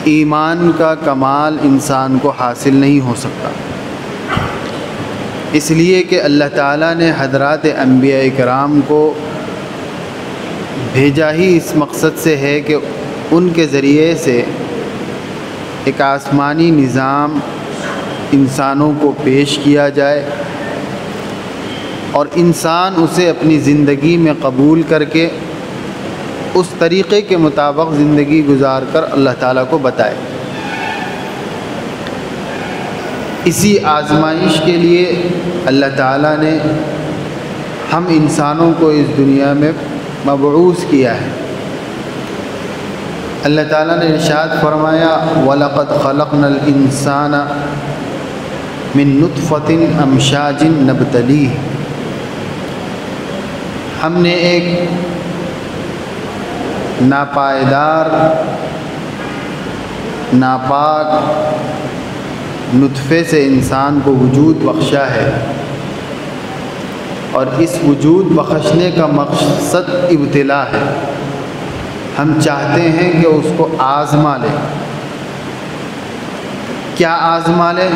ایمان کا کمال انسان کو حاصل نہیں ہو سکتا، اس لیے کہ اللہ تعالیٰ نے حضرات انبیاء کرام کو بھیجا ہی اس مقصد سے ہے کہ ان کے ذریعے سے ایک آسمانی نظام انسانوں کو پیش کیا جائے اور انسان اسے اپنی زندگی میں قبول کر کے اس طریقے کے مطابق زندگی گزار کر اللہ تعالیٰ کو بتائے۔ اسی آزمائش کے لیے اللہ تعالیٰ نے ہم انسانوں کو اس دنیا میں مبعوث کیا ہے۔ اللہ تعالیٰ نے ارشاد فرمایا وَلَقَدْ خَلَقْنَا الْإِنسَانَ مِن نُطْفَةٍ أَمْشَاجٍ نَبْتَلِيهِ، ہم نے ایک ناپائیدار ناپاک نطفے سے انسان کو وجود بخشا ہے، اور اس وجود بخشنے کا مقصد ابتلا ہے۔ ہم چاہتے ہیں کہ اس کو آزما لیں۔ کیا آزما لیں؟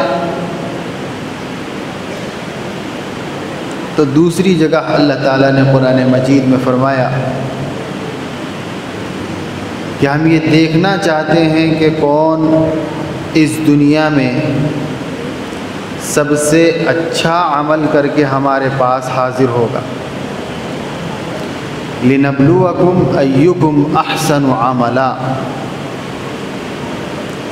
تو دوسری جگہ اللہ تعالیٰ نے قرآن مجید میں فرمایا کہ ہم یہ دیکھنا چاہتے ہیں کہ کون اس دنیا میں سب سے اچھا عمل کر کے ہمارے پاس حاضر ہوگا۔ لِنَبْلُوَكُمْ أَيُّكُمْ أَحْسَنُ عَمَلًا،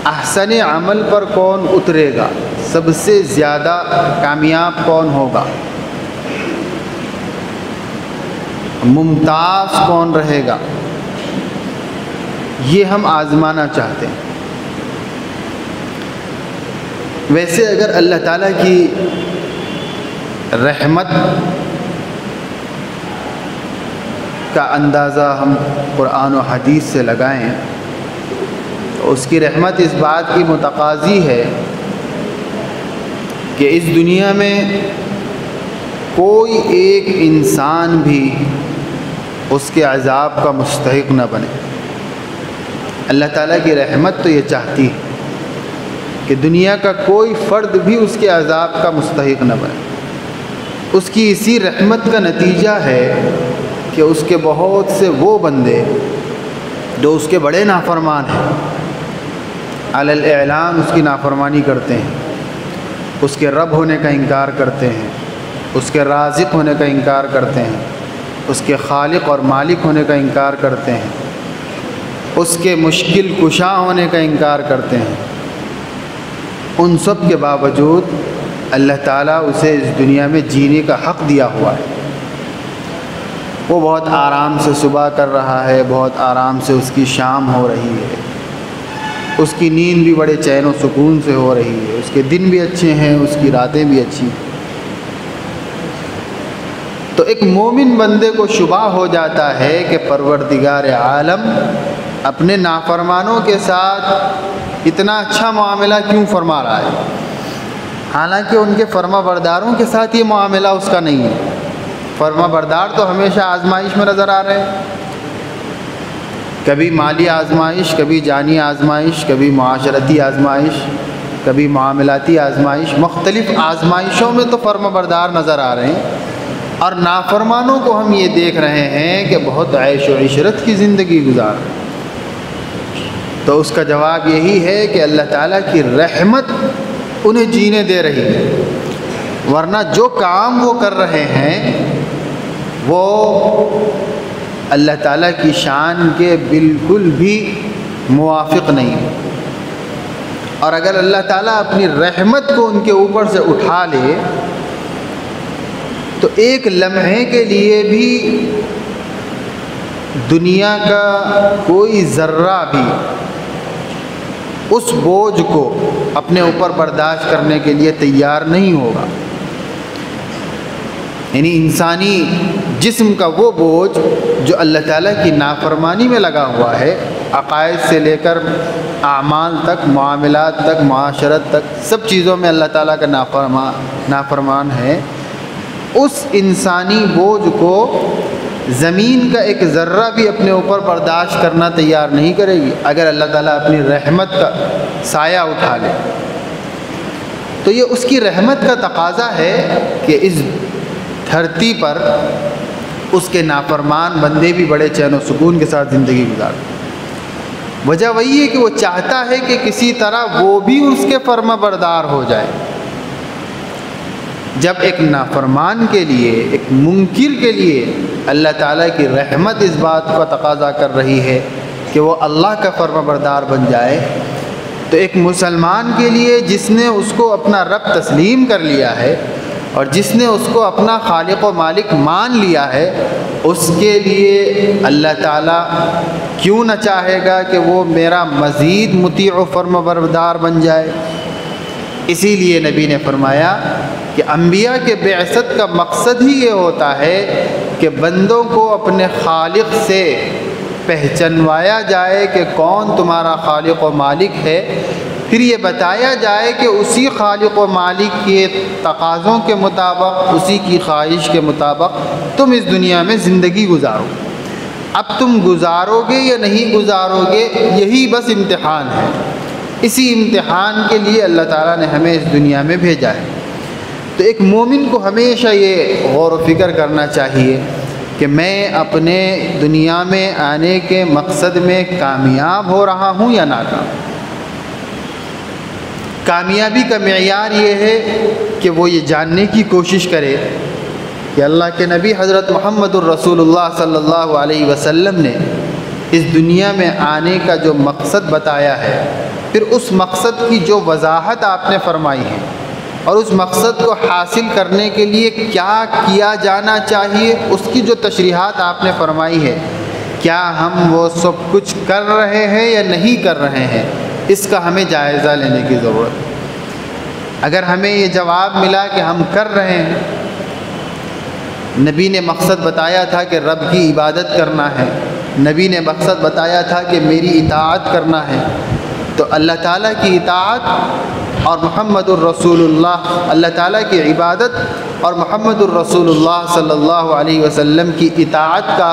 احسن عمل پر کون اترے گا، سب سے زیادہ کامیاب کون ہوگا، ممتاز کون رہے گا، یہ ہم آزمانا چاہتے ہیں۔ ویسے اگر اللہ تعالیٰ کی رحمت کا اندازہ ہم قرآن و حدیث سے لگائیں تو اس کی رحمت اس بات کی متقاضی ہے کہ اس دنیا میں کوئی ایک انسان بھی اس کے عذاب کا مستحق نہ بنے۔ اللہ تعالیٰ کی رحمت تو یہ چاہتی ہے کہ دنیا کا کوئی فرد بھی اس کے عذاب کا مستحق نہ بنے۔ اس کی اسی رحمت کا نتیجہ ہے کہ اس کے بہت سے وہ بندے جو اس کے بڑے نافرمان ہیں، علی الاعلان اس کی نافرمانی کرتے ہیں، اس کے رب ہونے کا انکار کرتے ہیں، اس کے رازق ہونے کا انکار کرتے ہیں، اس کے خالق اور مالک ہونے کا انکار کرتے ہیں، اس کے مشکل کشا ہونے کا انکار کرتے ہیں، ان سب کے باوجود اللہ تعالیٰ اسے اس دنیا میں جینے کا حق دیا ہوا ہے۔ وہ بہت آرام سے صبح کر رہا ہے، بہت آرام سے اس کی شام ہو رہی ہے، اس کی نیند بھی بڑے چین و سکون سے ہو رہی ہے، اس کے دن بھی اچھے ہیں، اس کی راتیں بھی اچھی ہیں۔ تو ایک مومن بندے کو شبہ ہو جاتا ہے کہ پروردگار عالم اپنے نافرمانوں کے ساتھ اتنا اچھا معاملہ کیوں فرما رہا ہے، حالانکہ ان کے فرما برداروں کے ساتھ یہ معاملہ اس کا نہیں ہے۔ فرما بردار تو ہمیشہ آزمائش میں نظر آ رہے ہیں، کبھی مالی آزمائش، کبھی جانی آزمائش، کبھی معاشرتی آزمائش، کبھی معاملاتی آزمائش، مختلف آزمائشوں میں تو فرما بردار نظر آ رہے ہیں، اور نافرمانوں کو ہم یہ دیکھ رہے ہیں کہ بہت عیش و عشرت کی زندگی گزار رہے ہیں۔ تو اس کا جواب یہی ہے کہ اللہ تعالیٰ کی رحمت انہیں جینے دے رہی ہے، ورنہ جو کام وہ کر رہے ہیں وہ اللہ تعالیٰ کی شان کے بالکل بھی موافق نہیں۔ اور اگر اللہ تعالیٰ اپنی رحمت کو ان کے اوپر سے اٹھا لے تو ایک لمحے کے لیے بھی دنیا کا کوئی ذرہ بھی اس بوجھ کو اپنے اوپر برداشت کرنے کے لیے تیار نہیں ہوگا۔ یعنی انسانی جسم کا وہ بوجھ جو اللہ تعالیٰ کی نافرمانی میں لگا ہوا ہے، عقائد سے لے کر اعمال تک، معاملات تک، معاشرت تک، سب چیزوں میں اللہ تعالیٰ کا نافرمان ہے، اس انسانی بوجھ کو زمین کا ایک ذرہ بھی اپنے اوپر برداشت کرنا تیار نہیں کرے گی اگر اللہ تعالیٰ اپنی رحمت کا سایہ اٹھا لے۔ تو یہ اس کی رحمت کا تقاضا ہے کہ اس دھرتی پر اس کے نافرمان بندے بھی بڑے چین و سکون کے ساتھ زندگی گزاریں۔ وجہ وہی ہے کہ وہ چاہتا ہے کہ کسی طرح وہ بھی اس کے فرما بردار ہو جائے۔ جب ایک نافرمان کے لیے، ایک منکر کے لیے اللہ تعالیٰ کی رحمت اس بات کا تقاضا کر رہی ہے کہ وہ اللہ کا فرما بردار بن جائے، تو ایک مسلمان کے لیے جس نے اس کو اپنا رب تسلیم کر لیا ہے اور جس نے اس کو اپنا خالق و مالک مان لیا ہے، اس کے لیے اللہ تعالیٰ کیوں نہ چاہے گا کہ وہ میرا مزید مطیع و فرما بردار بن جائے۔ اسی لیے نبی نے فرمایا کہ انبیاء کے بعثت کا مقصد ہی یہ ہوتا ہے کہ بندوں کو اپنے خالق سے پہچنوایا جائے کہ کون تمہارا خالق و مالک ہے، پھر یہ بتایا جائے کہ اسی خالق و مالک کے تقاضوں کے مطابق، اسی کی خواہش کے مطابق تم اس دنیا میں زندگی گزارو۔ اب تم گزارو گے یا نہیں گزارو گے، یہی بس امتحان ہے۔ اسی امتحان کے لیے اللہ تعالیٰ نے ہمیں اس دنیا میں بھیجا ہے۔ تو ایک مومن کو ہمیشہ یہ غور و فکر کرنا چاہیے کہ میں اپنے دنیا میں آنے کے مقصد میں کامیاب ہو رہا ہوں یا ناکام۔ کامیابی کا معیار یہ ہے کہ وہ یہ جاننے کی کوشش کرے کہ اللہ کے نبی حضرت محمد الرسول اللہ صلی اللہ علیہ وسلم نے اس دنیا میں آنے کا جو مقصد بتایا ہے، پھر اس مقصد کی جو وضاحت آپ نے فرمائی ہے اور اس مقصد کو حاصل کرنے کے لیے کیا کیا جانا چاہیے، اس کی جو تشریحات آپ نے فرمائی ہے، کیا ہم وہ سب کچھ کر رہے ہیں یا نہیں کر رہے ہیں، اس کا ہمیں جائزہ لینے کی ضرورت ہے۔ اگر ہمیں یہ جواب ملا کہ ہم کر رہے ہیں، نبی نے مقصد بتایا تھا کہ رب کی عبادت کرنا ہے، نبی نے مقصد بتایا تھا کہ میری اطاعت کرنا ہے، تو اللہ تعالیٰ کی اطاعت اور محمد الرسول اللہ تعالیٰ کی عبادت اور محمد الرسول اللہ صلی اللہ علیہ وسلم کی اطاعت کا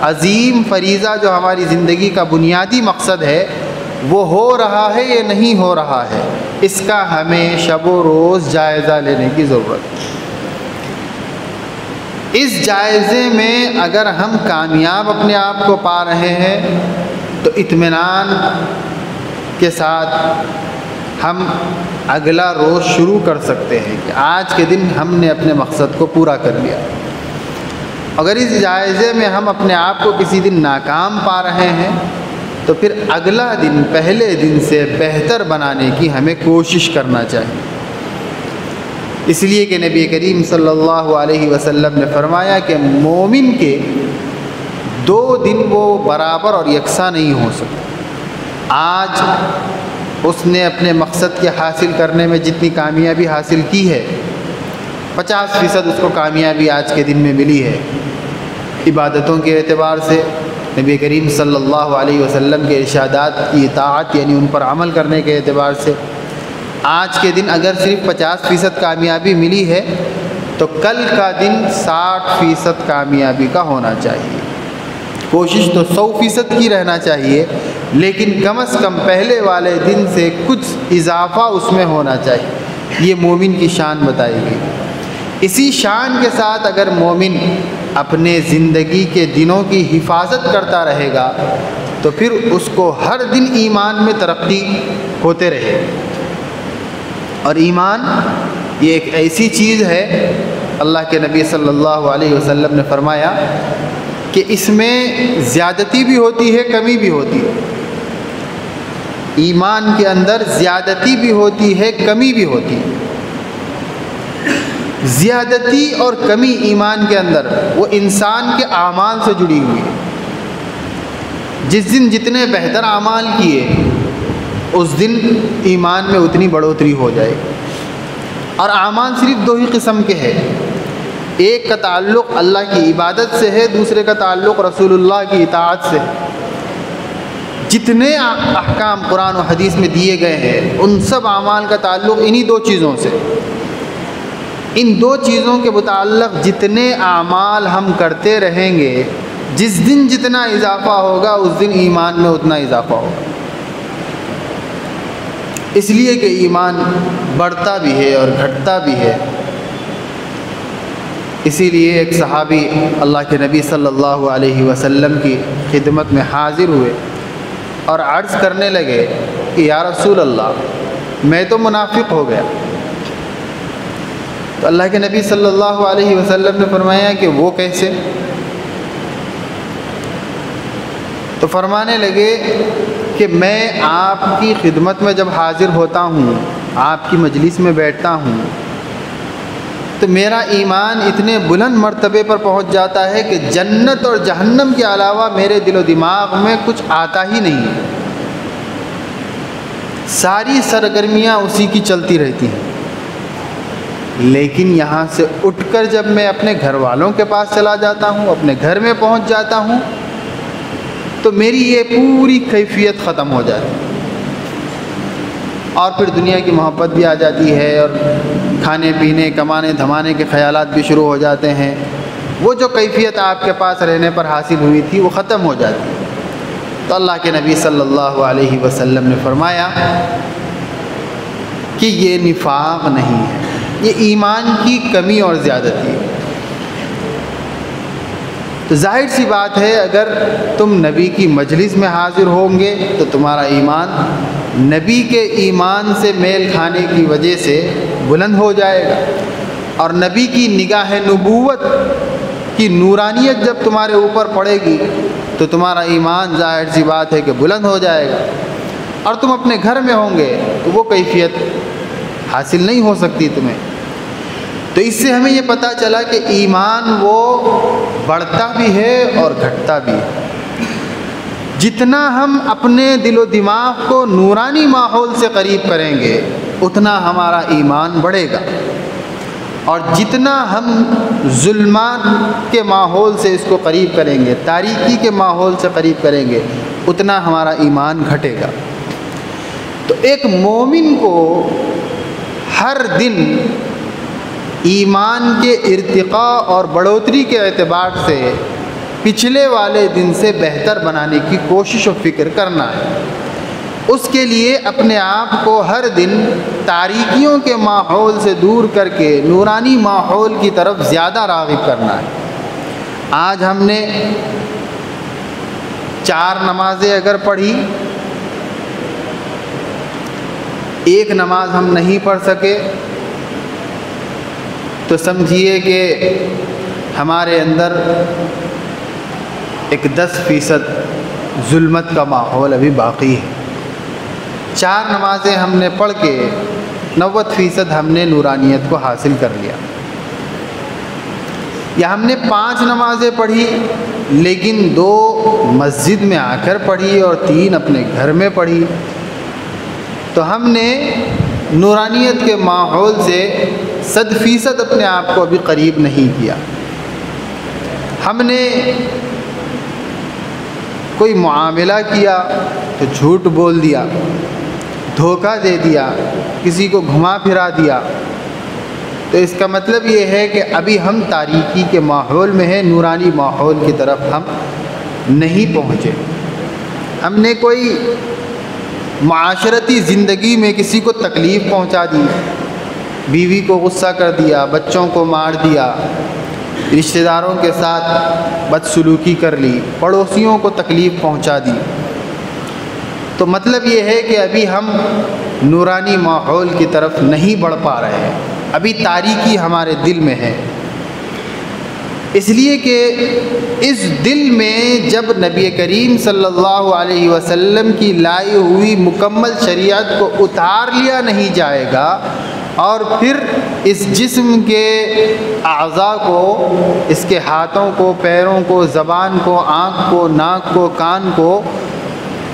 عظیم فریضہ جو ہماری زندگی کا بنیادی مقصد ہے، وہ ہو رہا ہے یا نہیں ہو رہا ہے، اس کا ہمیں شب و روز جائزہ لینے کی ضرورت ہے۔ اس جائزے میں اگر ہم کامیاب اپنے آپ کو پا رہے ہیں تو اطمینان کے ساتھ ہم اگلا روز شروع کر سکتے ہیں کہ آج کے دن ہم نے اپنے مقصد کو پورا کر لیا۔ اگر اس جائزے میں ہم اپنے آپ کو کسی دن ناکام پا رہے ہیں تو پھر اگلا دن پہلے دن سے بہتر بنانے کی ہمیں کوشش کرنا چاہیے۔ اس لیے کہ نبی کریم صلی اللہ علیہ وسلم نے فرمایا کہ مومن کے 2 دن وہ برابر اور یکساں نہیں ہو سکتے۔ آج اس نے اپنے مقصد کے حاصل کرنے میں جتنی کامیابی حاصل کی ہے، 50% اس کو کامیابی آج کے دن میں ملی ہے۔ عبادتوں کے اعتبار سے نبی کریم صلی اللہ علیہ وسلم کے ارشادات کی اطاعت یعنی ان پر عمل کرنے کے اعتبار سے آج کے دن اگر صرف 50% کامیابی ملی ہے تو کل کا دن 60% کامیابی کا ہونا چاہیے۔ کوشش تو 100% کی رہنا چاہیے، لیکن کم از کم پہلے والے دن سے کچھ اضافہ اس میں ہونا چاہیے۔ یہ مومن کی شان بتائی گئی۔ اسی شان کے ساتھ اگر مومن اپنے زندگی کے دنوں کی حفاظت کرتا رہے گا تو پھر اس کو ہر دن ایمان میں ترقی ہوتے رہے۔ اور ایمان یہ ایک ایسی چیز ہے، اللہ کے نبی صلی اللہ علیہ وسلم نے فرمایا کہ اس میں زیادتی بھی ہوتی ہے، کمی بھی ہوتی ہے۔ ایمان کے اندر زیادتی بھی ہوتی ہے، کمی بھی ہوتی ہے۔ زیادتی اور کمی ایمان کے اندر وہ انسان کے اعمال سے جڑی ہوئی ہے۔ جس دن جتنے بہتر اعمال کیے اس دن ایمان میں اتنی بڑھوتری ہو جائے گی۔ اور اعمال صرف 2 ہی قسم کے ہیں، ایک کا تعلق اللہ کی عبادت سے ہے، دوسرے کا تعلق رسول اللہ کی اطاعت سے ہے۔ جتنے احکام قرآن و حدیث میں دیے گئے ہیں ان سب اعمال کا تعلق انہی 2 چیزوں سے۔ ان دو چیزوں کے متعلق جتنے اعمال ہم کرتے رہیں گے، جس دن جتنا اضافہ ہوگا اس دن ایمان میں اتنا اضافہ ہوگا، اس لیے کہ ایمان بڑھتا بھی ہے اور گھٹتا بھی ہے۔ اسی لیے ایک صحابی اللہ کے نبی صلی اللہ علیہ وسلم کی خدمت میں حاضر ہوئے اور عرض کرنے لگے کہ یا رسول اللہ، میں تو منافق ہو گیا۔ تو اللہ کے نبی صلی اللہ علیہ وسلم نے فرمایا کہ وہ کیسے؟ تو فرمانے لگے کہ میں آپ کی خدمت میں جب حاضر ہوتا ہوں، آپ کی مجلس میں بیٹھتا ہوں، تو میرا ایمان اتنے بلند مرتبے پر پہنچ جاتا ہے کہ جنت اور جہنم کے علاوہ میرے دل و دماغ میں کچھ آتا ہی نہیں ہے، ساری سرگرمیاں اسی کی چلتی رہتی ہیں۔ لیکن یہاں سے اٹھ کر جب میں اپنے گھر والوں کے پاس چلا جاتا ہوں، اپنے گھر میں پہنچ جاتا ہوں، تو میری یہ پوری کیفیت ختم ہو جاتی ہے، اور پھر دنیا کی محبت بھی آ جاتی ہے، اور کھانے پینے کمانے دھمانے کے خیالات بھی شروع ہو جاتے ہیں۔ وہ جو کیفیت آپ کے پاس رہنے پر حاصل ہوئی تھی وہ ختم ہو جاتی ہے۔ تو اللہ کے نبی صلی اللہ علیہ وسلم نے فرمایا کہ یہ نفاق نہیں ہے، یہ ایمان کی کمی اور زیادتی ہے۔ تو ظاہر سی بات ہے، اگر تم نبی کی مجلس میں حاضر ہوں گے تو تمہارا ایمان نبی کے ایمان سے میل کھانے کی وجہ سے بلند ہو جائے گا، اور نبی کی نگاہ نبوت کی نورانیت جب تمہارے اوپر پڑے گی تو تمہارا ایمان ظاہر سی بات ہے کہ بلند ہو جائے گا، اور تم اپنے گھر میں ہوں گے تو وہ کیفیت حاصل نہیں ہو سکتی تمہیں۔ تو اس سے ہمیں یہ پتہ چلا کہ ایمان وہ بڑھتا بھی ہے اور گھٹتا بھی ہے۔ جتنا ہم اپنے دل و دماغ کو نورانی ماحول سے قریب کریں گے اتنا ہمارا ایمان بڑھے گا، اور جتنا ہم ظلمات کے ماحول سے اس کو قریب کریں گے، تاریکی کے ماحول سے قریب کریں گے، اتنا ہمارا ایمان گھٹے گا۔ تو ایک مومن کو ہر دن ایمان کے ارتقاء اور بڑھوتری کے اعتبار سے پچھلے والے دن سے بہتر بنانے کی کوشش و فکر کرنا ہے۔ اس کے لیے اپنے آپ کو ہر دن تاریکیوں کے ماحول سے دور کر کے نورانی ماحول کی طرف زیادہ راغب کرنا ہے۔ آج ہم نے 4 نمازیں اگر پڑھی، ایک نماز ہم نہیں پڑھ سکے، تو سمجھیے کہ ہمارے اندر ایک 10% ظلمت کا ماحول ابھی باقی ہے۔ 4 نمازیں ہم نے پڑھ کے 90% ہم نے نورانیت کو حاصل کر لیا، یا ہم نے 5 نمازیں پڑھی لیکن 2 مسجد میں آ کر پڑھی اور 3 اپنے گھر میں پڑھی، تو ہم نے نورانیت کے ماحول سے 100% اپنے آپ کو ابھی قریب نہیں کیا۔ ہم نے کوئی معاملہ کیا تو جھوٹ بول دیا، دھوکہ دے دیا، کسی کو گھما پھرا دیا، تو اس کا مطلب یہ ہے کہ ابھی ہم تاریکی کے ماحول میں ہیں، نورانی ماحول کی طرف ہم نہیں پہنچے۔ ہم نے کوئی معاشرتی زندگی میں کسی کو تکلیف پہنچا دی، بیوی کو غصہ کر دیا، بچوں کو مار دیا، رشتہ داروں کے ساتھ بدسلوکی کر لی، پڑوسیوں کو تکلیف پہنچا دی، تو مطلب یہ ہے کہ ابھی ہم نورانی ماحول کی طرف نہیں بڑھ پا رہے ہیں، ابھی تاریکی ہمارے دل میں ہے۔ اس لیے کہ اس دل میں جب نبی کریم صلی اللہ علیہ وسلم کی لائی ہوئی مکمل شریعت کو اتار لیا نہیں جائے گا، اور پھر اس جسم کے اعضاء کو، اس کے ہاتھوں کو، پیروں کو، زبان کو، آنکھ کو، ناک کو، کان کو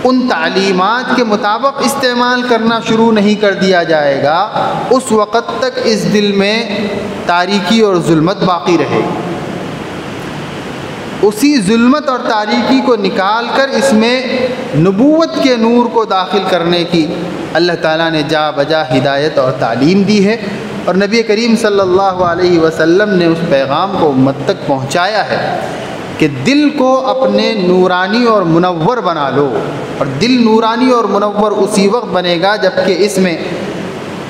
ان تعلیمات کے مطابق استعمال کرنا شروع نہیں کر دیا جائے گا، اس وقت تک اس دل میں تاریکی اور ظلمت باقی رہے گی۔ اسی ظلمت اور تاریکی کو نکال کر اس میں نبوت کے نور کو داخل کرنے کی اللہ تعالیٰ نے جا بجا ہدایت اور تعلیم دی ہے، اور نبی کریم صلی اللہ علیہ وسلم نے اس پیغام کو امت تک پہنچایا ہے کہ دل کو اپنے نورانی اور منور بنا لو، اور دل نورانی اور منور اسی وقت بنے گا جب کہ اس میں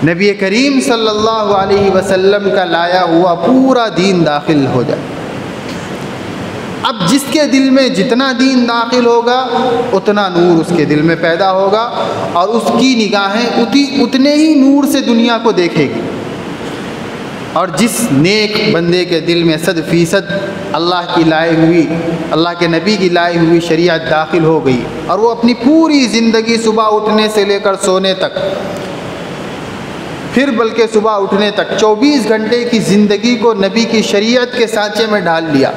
نبی کریم صلی اللہ علیہ وسلم کا لایا ہوا پورا دین داخل ہو جائے۔ اب جس کے دل میں جتنا دین داخل ہوگا اتنا نور اس کے دل میں پیدا ہوگا، اور اس کی نگاہیں اتنے ہی نور سے دنیا کو دیکھے گی۔ اور جس نیک بندے کے دل میں 100% اللہ کی لائی ہوئی، اللہ کے نبی کی لائی ہوئی شریعت داخل ہو گئی، اور وہ اپنی پوری زندگی صبح اٹھنے سے لے کر سونے تک، پھر بلکہ صبح اٹھنے تک 24 گھنٹے کی زندگی کو نبی کی شریعت کے سانچے میں ڈال لیا،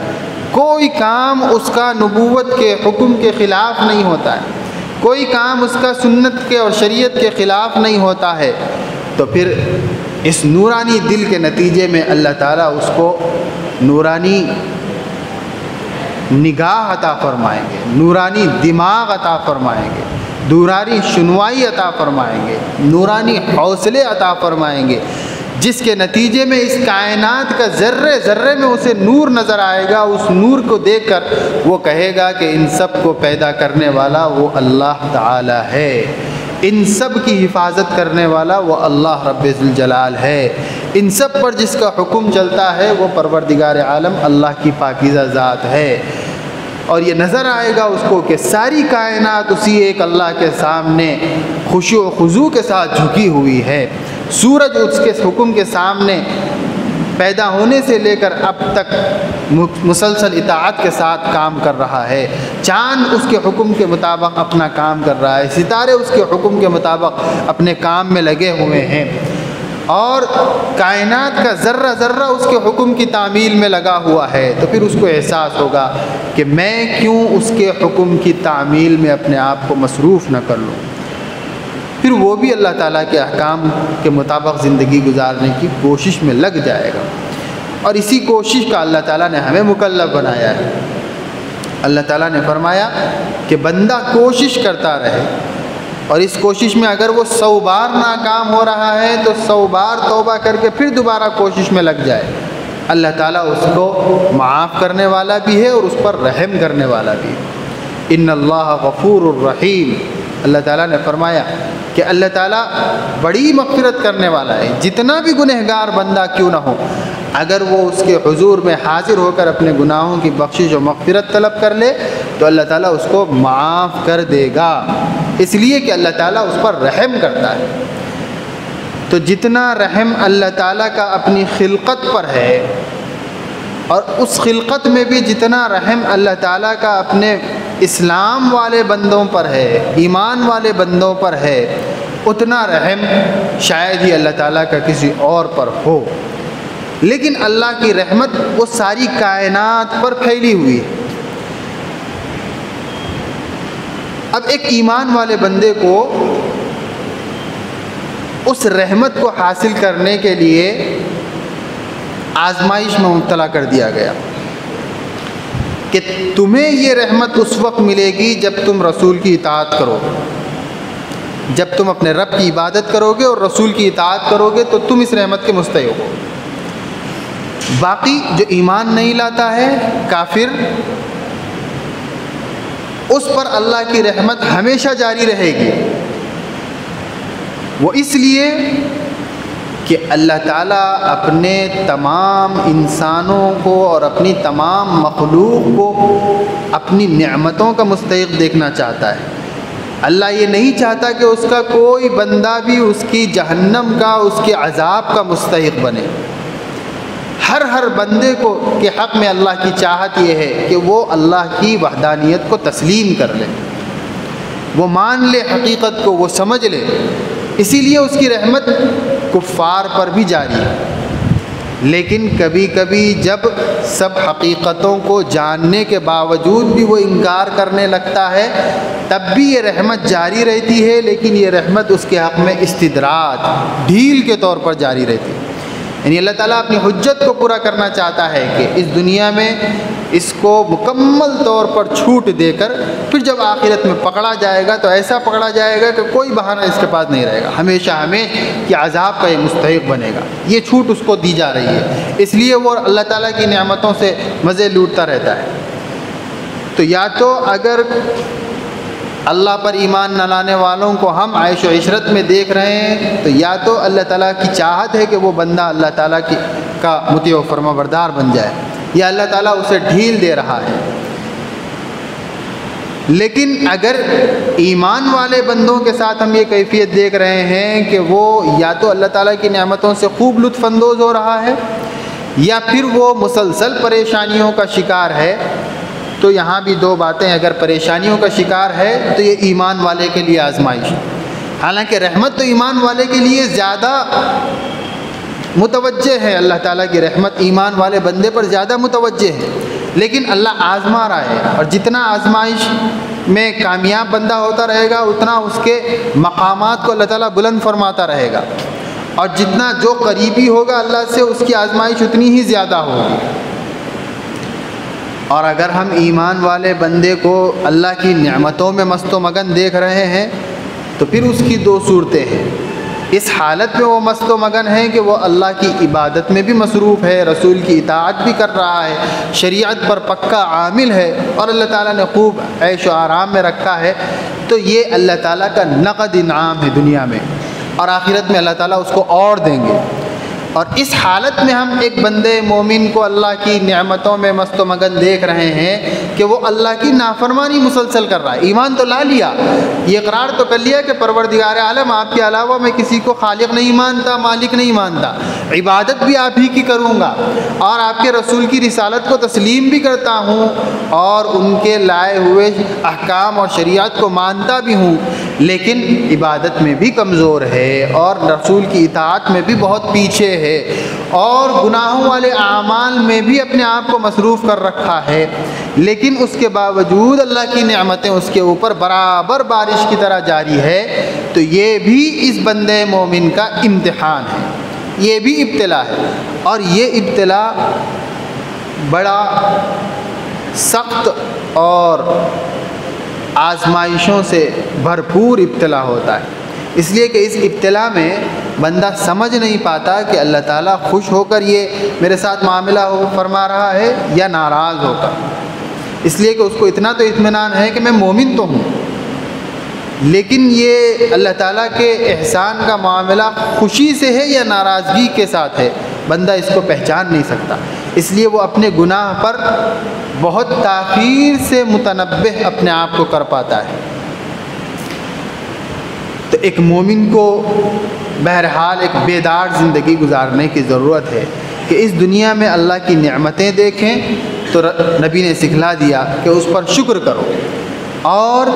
کوئی کام اس کا نبوت کے حکم کے خلاف نہیں ہوتا ہے، کوئی کام اس کا سنت کے اور شریعت کے خلاف نہیں ہوتا ہے، تو پھر اس نورانی دل کے نتیجے میں اللہ تعالیٰ اس کو نورانی نگاہ عطا فرمائیں گے، نورانی دماغ عطا فرمائیں گے، نورانی شنوائی عطا فرمائیں گے، نورانی حوصلے عطا فرمائیں گے، جس کے نتیجے میں اس کائنات کا ذرے ذرے میں اسے نور نظر آئے گا۔ اس نور کو دیکھ کر وہ کہے گا کہ ان سب کو پیدا کرنے والا وہ اللہ تعالی ہے، ان سب کی حفاظت کرنے والا وہ اللہ رب ذوالجلال ہے، ان سب پر جس کا حکم چلتا ہے وہ پروردگار عالم اللہ کی پاکیزہ ذات ہے۔ اور یہ نظر آئے گا اس کو کہ ساری کائنات اسی ایک اللہ کے سامنے خشوع و خضوع کے ساتھ جھکی ہوئی ہے، سورج اس کے حکم کے سامنے پیدا ہونے سے لے کر اب تک مسلسل اطاعت کے ساتھ کام کر رہا ہے، چاند اس کے حکم کے مطابق اپنا کام کر رہا ہے، ستارے اس کے حکم کے مطابق اپنے کام میں لگے ہوئے ہیں، اور کائنات کا ذرہ ذرہ اس کے حکم کی تعمیل میں لگا ہوا ہے۔ تو پھر اس کو احساس ہوگا کہ میں کیوں اس کے حکم کی تعمیل میں اپنے آپ کو مصروف نہ کر لوں، پھر وہ بھی اللہ تعالیٰ کے احکام کے مطابق زندگی گزارنے کی کوشش میں لگ جائے گا، اور اسی کوشش کا اللہ تعالیٰ نے ہمیں مکلف بنایا ہے۔ اللہ تعالیٰ نے فرمایا کہ بندہ کوشش کرتا رہے، اور اس کوشش میں اگر وہ 100 بار ناکام ہو رہا ہے تو 100 بار توبہ کر کے پھر دوبارہ کوشش میں لگ جائے، اللہ تعالیٰ اس کو معاف کرنے والا بھی ہے اور اس پر رحم کرنے والا بھی ہے۔ ان اللہ غفور الرحیم، اللہ تعالیٰ نے فرمایا کہ اللہ تعالیٰ بڑی مغفرت کرنے والا ہے، جتنا بھی گنہگار بندہ کیوں نہ ہو، اگر وہ اس کے حضور میں حاضر ہو کر اپنے گناہوں کی بخشش و مغفرت طلب کر لے تو اللہ تعالیٰ اس کو معاف کر دے گا، اس لیے کہ اللہ تعالیٰ اس پر رحم کرتا ہے۔ تو جتنا رحم اللہ تعالیٰ کا اپنی خلقت پر ہے، اور اس خلقت میں بھی جتنا رحم اللہ تعالیٰ کا اپنے اسلام والے بندوں پر ہے، ایمان والے بندوں پر ہے، اتنا رحم شاید ہی اللہ تعالیٰ کا کسی اور پر ہو، لیکن اللہ کی رحمت وہ ساری کائنات پر پھیلی ہوئی ہے۔ اب ایک ایمان والے بندے کو اس رحمت کو حاصل کرنے کے لیے آزمائش میں مبتلا کر دیا گیا کہ تمہیں یہ رحمت اس وقت ملے گی جب تم رسول کی اطاعت کرو، جب تم اپنے رب کی عبادت کرو گے اور رسول کی اطاعت کرو گے تو تم اس رحمت کے مستحق ہو۔ باقی جو ایمان نہیں لاتا ہے کافر، اس پر اللہ کی رحمت ہمیشہ جاری رہے گی، وہ اس لیے کہ اللہ تعالیٰ اپنے تمام انسانوں کو اور اپنی تمام مخلوق کو اپنی نعمتوں کا مستحق دیکھنا چاہتا ہے۔ اللہ یہ نہیں چاہتا کہ اس کا کوئی بندہ بھی اس کی جہنم کا، اس کے عذاب کا مستحق بنے۔ ہر بندے کو کے حق میں اللہ کی چاہت یہ ہے کہ وہ اللہ کی وحدانیت کو تسلیم کر لے، وہ مان لے حقیقت کو، وہ سمجھ لے۔ اسی لیے اس کی رحمت کفار پر بھی جاری ہے، لیکن کبھی کبھی جب سب حقیقتوں کو جاننے کے باوجود بھی وہ انکار کرنے لگتا ہے تب بھی یہ رحمت جاری رہتی ہے، لیکن یہ رحمت اس کے حق میں استدراج، ڈھیل کے طور پر جاری رہتی ہے۔ یعنی اللہ تعالیٰ اپنی حجت کو پورا کرنا چاہتا ہے کہ اس دنیا میں اس کو مکمل طور پر چھوٹ دے کر پھر جب آخرت میں پکڑا جائے گا تو ایسا پکڑا جائے گا کہ کوئی بہانہ اس کے پاس نہیں رہے گا، ہمیشہ کہ عذاب کا یہ مستحق بنے گا۔ یہ چھوٹ اس کو دی جا رہی ہے، اس لیے وہ اللہ تعالیٰ کی نعمتوں سے مزے لوٹتا رہتا ہے۔ تو یا تو اگر اللہ پر ایمان نہ لانے والوں کو ہم عیش و عشرت میں دیکھ رہے ہیں تو یا تو اللہ تعالیٰ کی چاہت ہے کہ وہ بندہ اللہ تعالیٰ کا مطیع و فرما بردار بن جائے، یا اللہ تعالیٰ اسے ڈھیل دے رہا ہے۔ لیکن اگر ایمان والے بندوں کے ساتھ ہم یہ کیفیت دیکھ رہے ہیں کہ وہ یا تو اللہ تعالیٰ کی نعمتوں سے خوب لطف اندوز ہو رہا ہے یا پھر وہ مسلسل پریشانیوں کا شکار ہے، تو یہاں بھی دو باتیں، اگر پریشانیوں کا شکار ہے تو یہ ایمان والے کے لیے آزمائش ہے۔ حالانکہ رحمت تو ایمان والے کے لیے زیادہ متوجہ ہے، اللہ تعالیٰ کی رحمت ایمان والے بندے پر زیادہ متوجہ ہے، لیکن اللہ آزما رہا ہے، اور جتنا آزمائش میں کامیاب بندہ ہوتا رہے گا اتنا اس کے مقامات کو اللہ تعالیٰ بلند فرماتا رہے گا، اور جتنا جو قریبی ہوگا اللہ سے اس کی آزمائش اتنی ہی زیادہ ہوگی۔ اور اگر ہم ایمان والے بندے کو اللہ کی نعمتوں میں مست و مگن دیکھ رہے ہیں تو پھر اس کی دو صورتیں ہیں۔ اس حالت میں وہ مست و مگن ہے کہ وہ اللہ کی عبادت میں بھی مصروف ہے، رسول کی اطاعت بھی کر رہا ہے، شریعت پر پکا عامل ہے، اور اللہ تعالیٰ نے خوب عیش و آرام میں رکھا ہے، تو یہ اللہ تعالیٰ کا نقد انعام ہے دنیا میں، اور آخرت میں اللہ تعالیٰ اس کو اور دیں گے۔ اور اس حالت میں ہم ایک بندے مومن کو اللہ کی نعمتوں میں مست و مگن دیکھ رہے ہیں کہ وہ اللہ کی نافرمانی مسلسل کر رہا ہے۔ ایمان تو لا لیا، یہ اقرار تو کر لیا کہ پروردگار عالم آپ کے علاوہ میں کسی کو خالق نہیں مانتا، مالک نہیں مانتا، عبادت بھی آپ ہی کی کروں گا، اور آپ کے رسول کی رسالت کو تسلیم بھی کرتا ہوں، اور ان کے لائے ہوئے احکام اور شریعت کو مانتا بھی ہوں، لیکن عبادت میں بھی کمزور ہے اور رسول کی اطاعت میں بھی بہت پیچھے ہے، اور گناہوں والے اعمال میں بھی اپنے آپ کو مصروف کر رکھا ہے، لیکن اس کے باوجود اللہ کی نعمتیں اس کے اوپر برابر بارش کی طرح جاری ہے، تو یہ بھی اس بندے مومن کا امتحان ہے، یہ بھی ابتلا ہے، اور یہ ابتلا بڑا سخت اور آزمائشوں سے بھرپور ابتلا ہوتا ہے، اس لیے کہ اس ابتلا میں بندہ سمجھ نہیں پاتا کہ اللہ تعالیٰ خوش ہو کر یہ میرے ساتھ معاملہ فرما رہا ہے یا ناراض ہو کر، اس لیے کہ اس کو اتنا تو اطمینان ہے کہ میں مومن تو ہوں، لیکن یہ اللہ تعالیٰ کے احسان کا معاملہ خوشی سے ہے یا ناراضگی کے ساتھ ہے، بندہ اس کو پہچان نہیں سکتا، اس لیے وہ اپنے گناہ پر بہت تاخیر سے متنبہ اپنے آپ کو کر پاتا ہے۔ تو ایک مومن کو بہرحال ایک بیدار زندگی گزارنے کی ضرورت ہے کہ اس دنیا میں اللہ کی نعمتیں دیکھیں تو نبی نے سکھلا دیا کہ اس پر شکر کرو، اور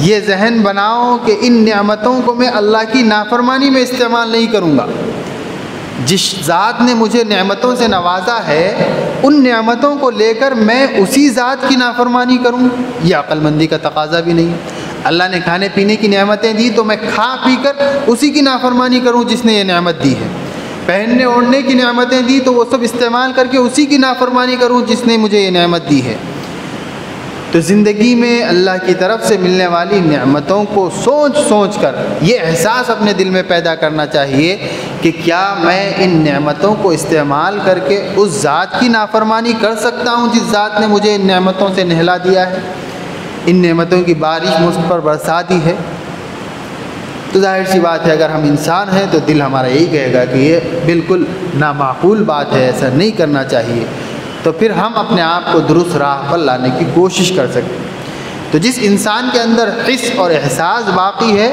یہ ذہن بناؤ کہ ان نعمتوں کو میں اللہ کی نافرمانی میں استعمال نہیں کروں گا۔ جس ذات نے مجھے نعمتوں سے نوازا ہے ان نعمتوں کو لے کر میں اسی ذات کی نافرمانی کروں، یہ عقل مندی کا تقاضا بھی نہیں۔ اللہ نے کھانے پینے کی نعمتیں دی تو میں کھا پی کر اسی کی نافرمانی کروں جس نے یہ نعمت دی ہے، پہننے اوڑھنے کی نعمتیں دی تو وہ سب استعمال کر کے اسی کی نافرمانی کروں جس نے مجھے یہ نعمت دی ہے۔ تو زندگی میں اللہ کی طرف سے ملنے والی نعمتوں کو سوچ سوچ کر یہ احساس اپنے دل میں پیدا کرنا چاہیے کہ کیا میں ان نعمتوں کو استعمال کر کے اس ذات کی نافرمانی کر سکتا ہوں جس ذات نے مجھے ان نعمتوں سے نہلا دیا ہے، ان نعمتوں کی بارش مجھ پر برسا دی ہے۔ تو ظاہر سی بات ہے اگر ہم انسان ہیں تو دل ہمارا یہی کہے گا کہ یہ بالکل نامعقول بات ہے، ایسا نہیں کرنا چاہیے، تو پھر ہم اپنے آپ کو درست راہ پر لانے کی کوشش کر سکتے ہیں۔ تو جس انسان کے اندر حس اور احساس باقی ہے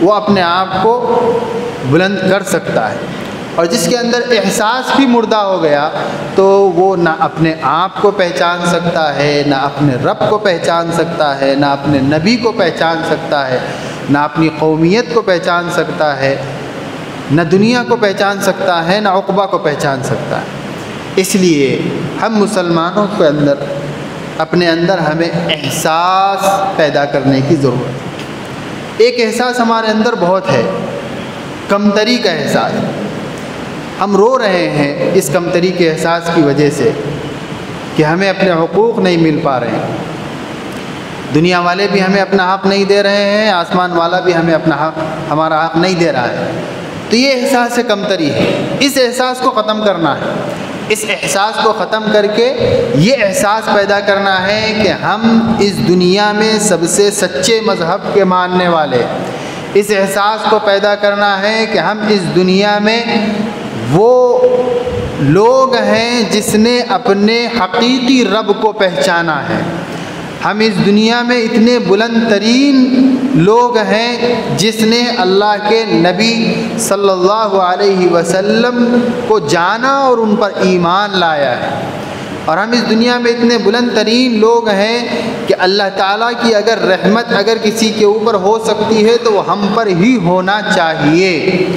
وہ اپنے آپ کو بلند کر سکتا ہے، اور جس کے اندر احساس بھی مردہ ہو گیا تو وہ نہ اپنے آپ کو پہچان سکتا ہے، نہ اپنے رب کو پہچان سکتا ہے، نہ اپنے نبی کو پہچان سکتا ہے، نہ اپنی قومیت کو پہچان سکتا ہے، نہ دنیا کو پہچان سکتا ہے، نہ عقبہ کو پہچان سکتا ہے۔ اس لیے ہم مسلمانوں کے اندر اپنے اندر ہمیں احساس پیدا کرنے کی ضرورت ہے۔ ایک احساس ہمارے اندر بہت ہے، کمتری کا احساس، ہم رو رہے ہیں اس کمتری کے احساس کی وجہ سے کہ ہمیں اپنے حقوق نہیں مل پا رہے ہیں، دنیا والے بھی ہمیں اپنا حق نہیں دے رہے ہیں، آسمان والا بھی ہمیں ہمارا حق نہیں دے رہا ہے۔ تو یہ احساس کمتری ہے، اس احساس کو ختم کرنا ہے۔ اس احساس کو ختم کر کے یہ احساس پیدا کرنا ہے کہ ہم اس دنیا میں سب سے سچے مذہب کے ماننے والے، اس احساس کو پیدا کرنا ہے کہ ہم اس دنیا میں وہ لوگ ہیں جس نے اپنے حقیقی رب کو پہچانا ہے۔ ہم اس دنیا میں اتنے بلند ترین لوگ ہیں جس نے اللہ کے نبی صلی اللہ علیہ وسلم کو جانا اور ان پر ایمان لایا ہے، اور ہم اس دنیا میں اتنے بلند ترین لوگ ہیں کہ اللہ تعالیٰ کی اگر رحمت اگر کسی کے اوپر ہو سکتی ہے تو وہ ہم پر ہی ہونا چاہیے۔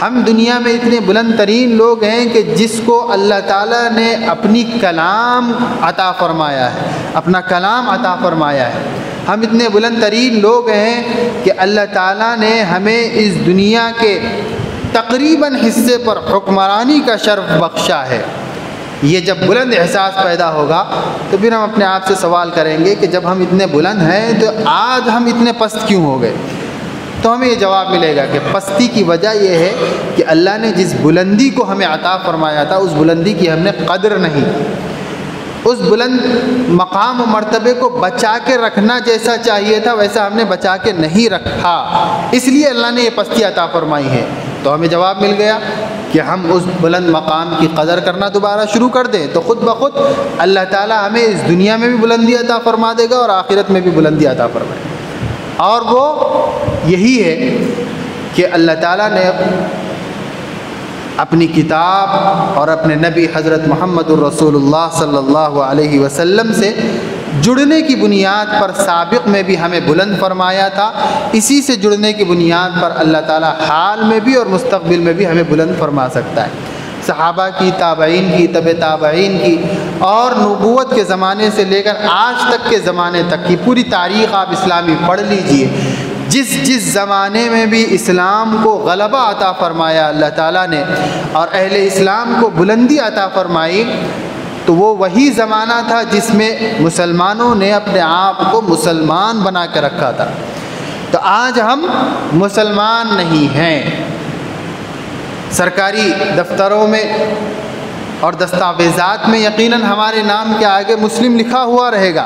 ہم دنیا میں اتنے بلند ترین لوگ ہیں کہ جس کو اللہ تعالیٰ نے اپنی کلام عطا فرمایا ہے، اپنا کلام عطا فرمایا ہے۔ ہم اتنے بلند ترین لوگ ہیں کہ اللہ تعالیٰ نے ہمیں اس دنیا کے تقریباً حصے پر حکمرانی کا شرف بخشا ہے۔ یہ جب بلند احساس پیدا ہوگا تو پھر ہم اپنے آپ سے سوال کریں گے کہ جب ہم اتنے بلند ہیں تو آج ہم اتنے پست کیوں ہو گئے؟ تو ہمیں یہ جواب ملے گا کہ پستی کی وجہ یہ ہے کہ اللہ نے جس بلندی کو ہمیں عطا فرمایا تھا اس بلندی کی ہم نے قدر نہیں کی، اس بلند مقام و مرتبے کو بچا کے رکھنا جیسا چاہیے تھا ویسا ہم نے بچا کے نہیں رکھا، اس لیے اللہ نے یہ پستی عطا فرمائی ہے۔ تو ہمیں جواب مل گیا کہ ہم اس بلند مقام کی قدر کرنا دوبارہ شروع کر دیں تو خود بخود اللہ تعالیٰ ہمیں اس دنیا میں بھی بلندی عطا فرما دے گا اور آخرت میں بھی بلندی عطا فرمائے گا۔ اور وہ یہی ہے کہ اللہ تعالیٰ نے اپنی کتاب اور اپنے نبی حضرت محمد الرسول اللہ صلی اللہ علیہ وسلم سے جڑنے کی بنیاد پر سابق میں بھی ہمیں بلند فرمایا تھا، اسی سے جڑنے کی بنیاد پر اللہ تعالیٰ حال میں بھی اور مستقبل میں بھی ہمیں بلند فرما سکتا ہے۔ صحابہ کی، تابعین کی، تبع تابعین کی اور نبوت کے زمانے سے لے کر آج تک کے زمانے تک کی پوری تاریخ آپ اسلامی پڑھ لیجئے، جس زمانے میں بھی اسلام کو غلبہ عطا فرمایا اللہ تعالیٰ نے اور اہل اسلام کو بلندی عطا فرمائی تو وہ وہی زمانہ تھا جس میں مسلمانوں نے اپنے آپ کو مسلمان بنا کے رکھا تھا۔ تو آج ہم مسلمان نہیں ہیں، سرکاری دفتروں میں اور دستاویزات میں یقیناً ہمارے نام کے آگے مسلم لکھا ہوا رہے گا،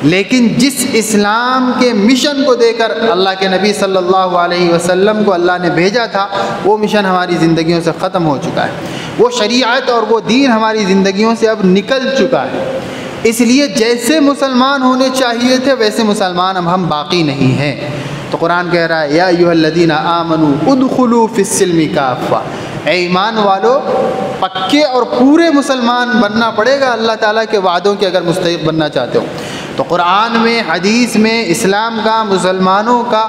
لیکن جس اسلام کے مشن کو دے کر اللہ کے نبی صلی اللہ علیہ وسلم کو اللہ نے بھیجا تھا وہ مشن ہماری زندگیوں سے ختم ہو چکا ہے، وہ شریعت اور وہ دین ہماری زندگیوں سے اب نکل چکا ہے۔ اس لیے جیسے مسلمان ہونے چاہیے تھے ویسے مسلمان اب ہم باقی نہیں ہیں۔ تو قرآن کہہ رہا ہے یا ایھا الذین آمنوا ادخلوا فی السلم کافہ، اے ایمان والو پکے اور پورے مسلمان بننا پڑے گا اللہ تعالیٰ کے وعدوں کے اگر مستحق بننا چاہتے ہو۔ تو قرآن میں، حدیث میں اسلام کا، مسلمانوں کا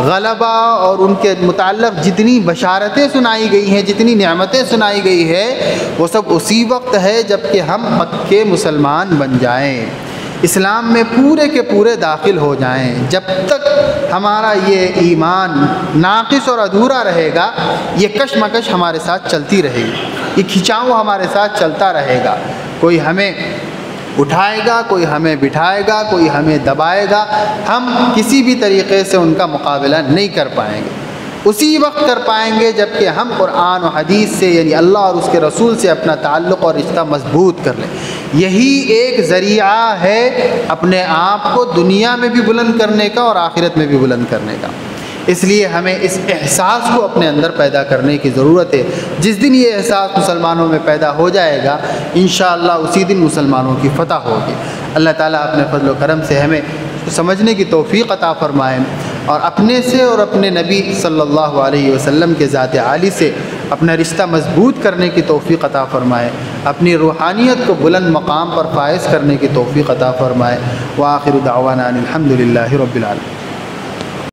غلبہ اور ان کے متعلق جتنی بشارتیں سنائی گئی ہیں، جتنی نعمتیں سنائی گئی ہے وہ سب اسی وقت ہے جب کہ ہم پکے مسلمان بن جائیں، اسلام میں پورے کے پورے داخل ہو جائیں۔ جب تک ہمارا یہ ایمان ناقص اور ادھورا رہے گا یہ کشمکش ہمارے ساتھ چلتی رہے گی، یہ کھنچاؤ ہمارے ساتھ چلتا رہے گا، کوئی ہمیں اٹھائے گا، کوئی ہمیں بٹھائے گا، کوئی ہمیں دبائے گا، ہم کسی بھی طریقے سے ان کا مقابلہ نہیں کر پائیں گے۔ اسی وقت کر پائیں گے جب کہ ہم قرآن و حدیث سے یعنی اللہ اور اس کے رسول سے اپنا تعلق اور رشتہ مضبوط کر لیں۔ یہی ایک ذریعہ ہے اپنے آپ کو دنیا میں بھی بلند کرنے کا اور آخرت میں بھی بلند کرنے کا۔ اس لیے ہمیں اس احساس کو اپنے اندر پیدا کرنے کی ضرورت ہے۔ جس دن یہ احساس مسلمانوں میں پیدا ہو جائے گا انشاءاللہ اسی دن مسلمانوں کی فتح ہوگی۔ اللہ تعالیٰ اپنے فضل و کرم سے ہمیں سمجھنے کی توفیق عطا فرمائے اور اپنے سے اور اپنے نبی صلی اللہ علیہ وسلم کے ذات عالی سے اپنا رشتہ مضبوط کرنے کی توفیق عطا فرمائے، اپنی روحانیت کو بلند مقام پر فائز کرنے کی توفیق عطا فرمائے۔ وآخر دعوانا الحمد للہ رب العالمین۔